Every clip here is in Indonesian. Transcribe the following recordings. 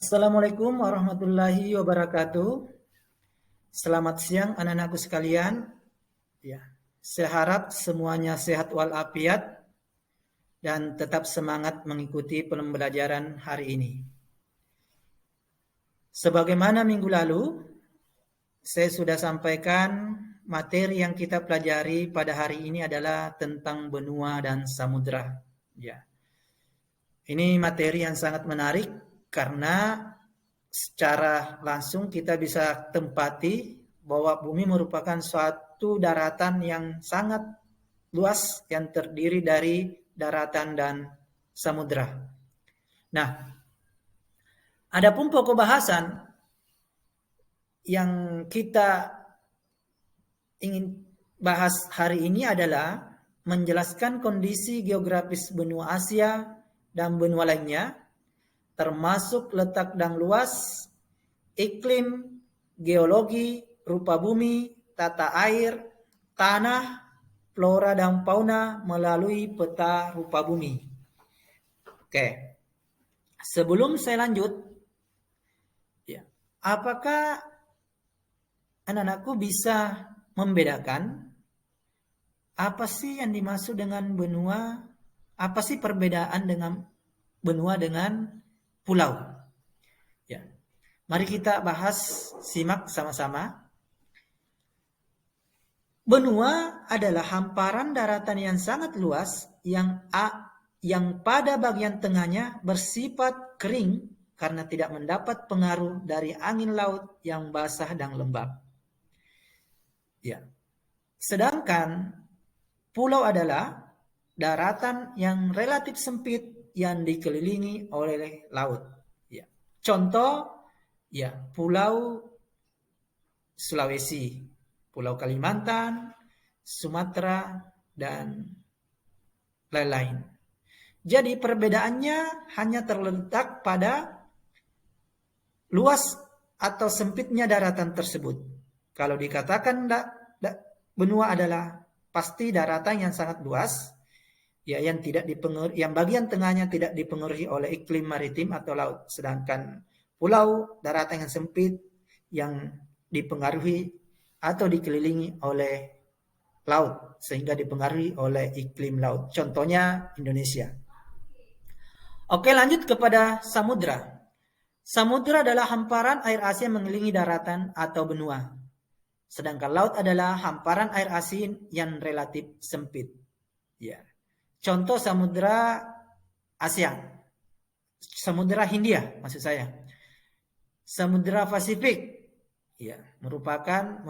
Assalamualaikum warahmatullahi wabarakatuh. Selamat siang anak-anakku sekalian. Ya, saya harap semuanya sehat walafiat dan tetap semangat mengikuti pembelajaran hari ini. Sebagaimana minggu lalu, saya sudah sampaikan materi yang kita pelajari pada hari ini adalah tentang benua dan samudra. Ya, ini materi yang sangat menarik karena secara langsung kita bisa tempati bahwa bumi merupakan suatu daratan yang sangat luas yang terdiri dari daratan dan samudra. Nah, adapun pokok bahasan yang kita ingin bahas hari ini adalah menjelaskan kondisi geografis benua Asia dan benua lainnya, termasuk letak dan luas, iklim, geologi, rupa bumi, tata air, tanah, flora dan fauna melalui peta rupa bumi. Oke, sebelum saya lanjut, ya, apakah anak-anakku bisa membedakan apa sih yang dimaksud dengan benua? Apa sih perbedaan dengan benua dengan pulau? Ya, mari kita bahas, simak sama-sama. Benua adalah hamparan daratan yang sangat luas yang pada bagian tengahnya bersifat kering karena tidak mendapat pengaruh dari angin laut yang basah dan lembab. Ya. Sedangkan pulau adalah daratan yang relatif sempit yang dikelilingi oleh laut. Ya. Contoh, ya, Pulau Sulawesi, Pulau Kalimantan, Sumatera, dan lain-lain. Jadi perbedaannya hanya terletak pada luas atau sempitnya daratan tersebut. Kalau dikatakan benua adalah pasti daratan yang sangat luas, ya, yang bagian tengahnya tidak dipengaruhi oleh iklim maritim atau laut, sedangkan pulau daratan yang sempit yang dipengaruhi atau dikelilingi oleh laut sehingga dipengaruhi oleh iklim laut. Contohnya Indonesia. Oke, lanjut kepada samudra. Samudra adalah hamparan air asin mengelilingi daratan atau benua. Sedangkan laut adalah hamparan air asin yang relatif sempit. Ya. Contoh samudra Asia, samudra Hindia maksud saya, samudra Pasifik, ya, merupakan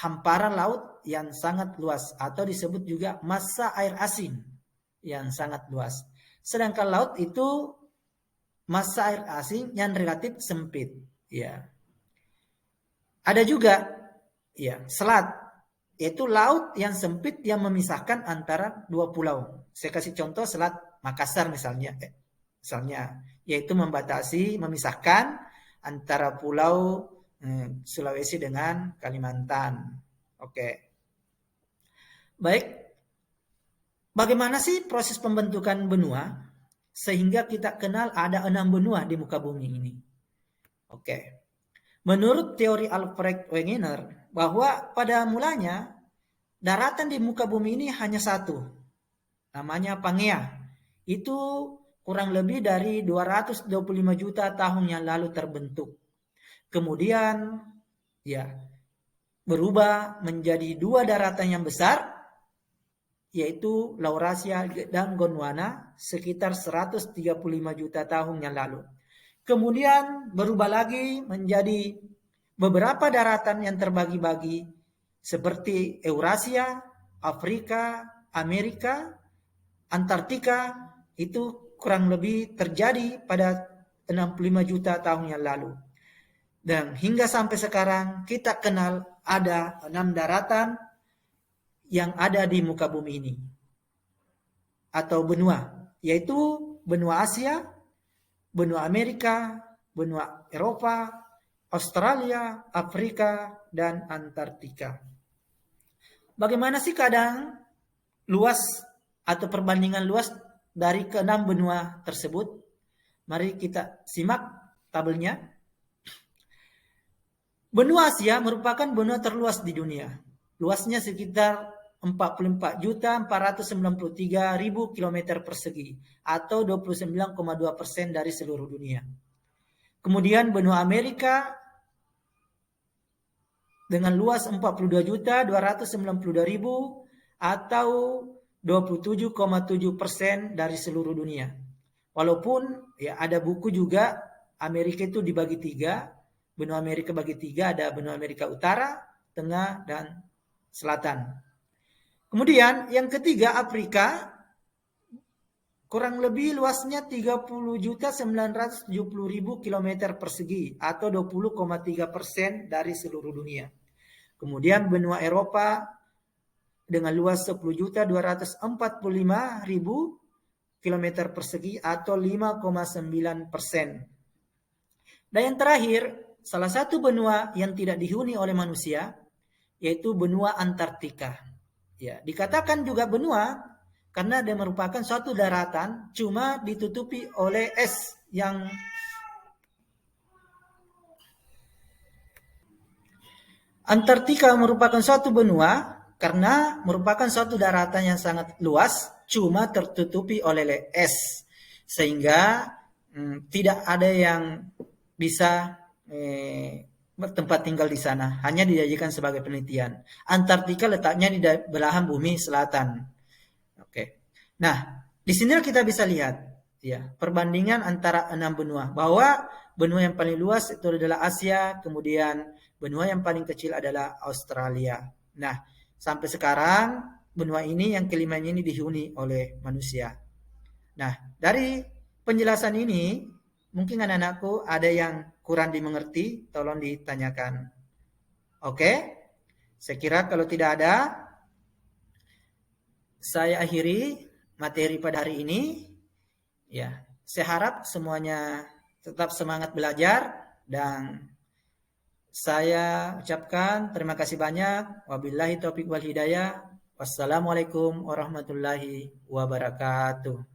hamparan laut yang sangat luas atau disebut juga massa air asin yang sangat luas. Sedangkan laut itu massa air asin yang relatif sempit. Ya. Ada juga, ya, selat, yaitu laut yang sempit yang memisahkan antara dua pulau. Saya kasih contoh selat Makassar misalnya, yaitu memisahkan antara pulau Sulawesi dengan Kalimantan. Oke. Baik. Bagaimana sih proses pembentukan benua? Sehingga kita kenal ada 6 benua di muka bumi ini. Oke. Menurut teori Alfred Wegener, bahwa pada mulanya daratan di muka bumi ini hanya satu, namanya Pangea. Itu kurang lebih dari 225 juta tahun yang lalu terbentuk. Kemudian, ya, berubah menjadi dua daratan yang besar, yaitu Laurasia dan Gondwana sekitar 135 juta tahun yang lalu. Kemudian berubah lagi menjadi beberapa daratan yang terbagi-bagi seperti Eurasia, Afrika, Amerika, Antartika, itu kurang lebih terjadi pada 65 juta tahun yang lalu. Dan hingga sampai sekarang kita kenal ada 6 daratan yang ada di muka bumi ini atau benua, yaitu benua Asia, benua Amerika, benua Eropa, Australia, Afrika, dan Antartika. Bagaimana sih keadaan luas atau perbandingan luas dari ke-6 benua tersebut? Mari kita simak tabelnya. Benua Asia merupakan benua terluas di dunia. Luasnya sekitar 44.493.000 km persegi atau 29,2% dari seluruh dunia. Kemudian benua Amerika dengan luas 42.292.000 atau 27,7% dari seluruh dunia. Walaupun ya ada buku juga Amerika itu dibagi tiga, benua Amerika bagi tiga, ada benua Amerika Utara, Tengah, dan Selatan. Kemudian yang ketiga Afrika, kurang lebih luasnya 30.970.000 km persegi atau 20,3% dari seluruh dunia. Kemudian benua Eropa dengan luas 10.245.000 km persegi atau 5,9%. Dan yang terakhir, salah satu benua yang tidak dihuni oleh manusia yaitu benua Antartika. Ya, dikatakan juga benua karena dia merupakan suatu daratan cuma ditutupi oleh es yang Antartika merupakan suatu benua karena merupakan suatu daratan yang sangat luas cuma tertutupi oleh es sehingga tidak ada yang bisa bertempat tinggal di sana, hanya dijadikan sebagai penelitian. Antartika letaknya di belahan bumi selatan. Oke. Nah, di sini kita bisa lihat ya perbandingan antara 6 benua, bahwa benua yang paling luas itu adalah Asia, kemudian benua yang paling kecil adalah Australia. Nah, sampai sekarang benua ini yang kelimanya ini dihuni oleh manusia. Nah, dari penjelasan ini mungkin anak-anakku ada yang kurang dimengerti, tolong ditanyakan. Oke? Saya kira kalau tidak ada, saya akhiri materi pada hari ini. Ya, saya harap semuanya tetap semangat belajar dan saya ucapkan terima kasih banyak. Wabillahi taufiq wal hidayah. Wassalamualaikum warahmatullahi wabarakatuh.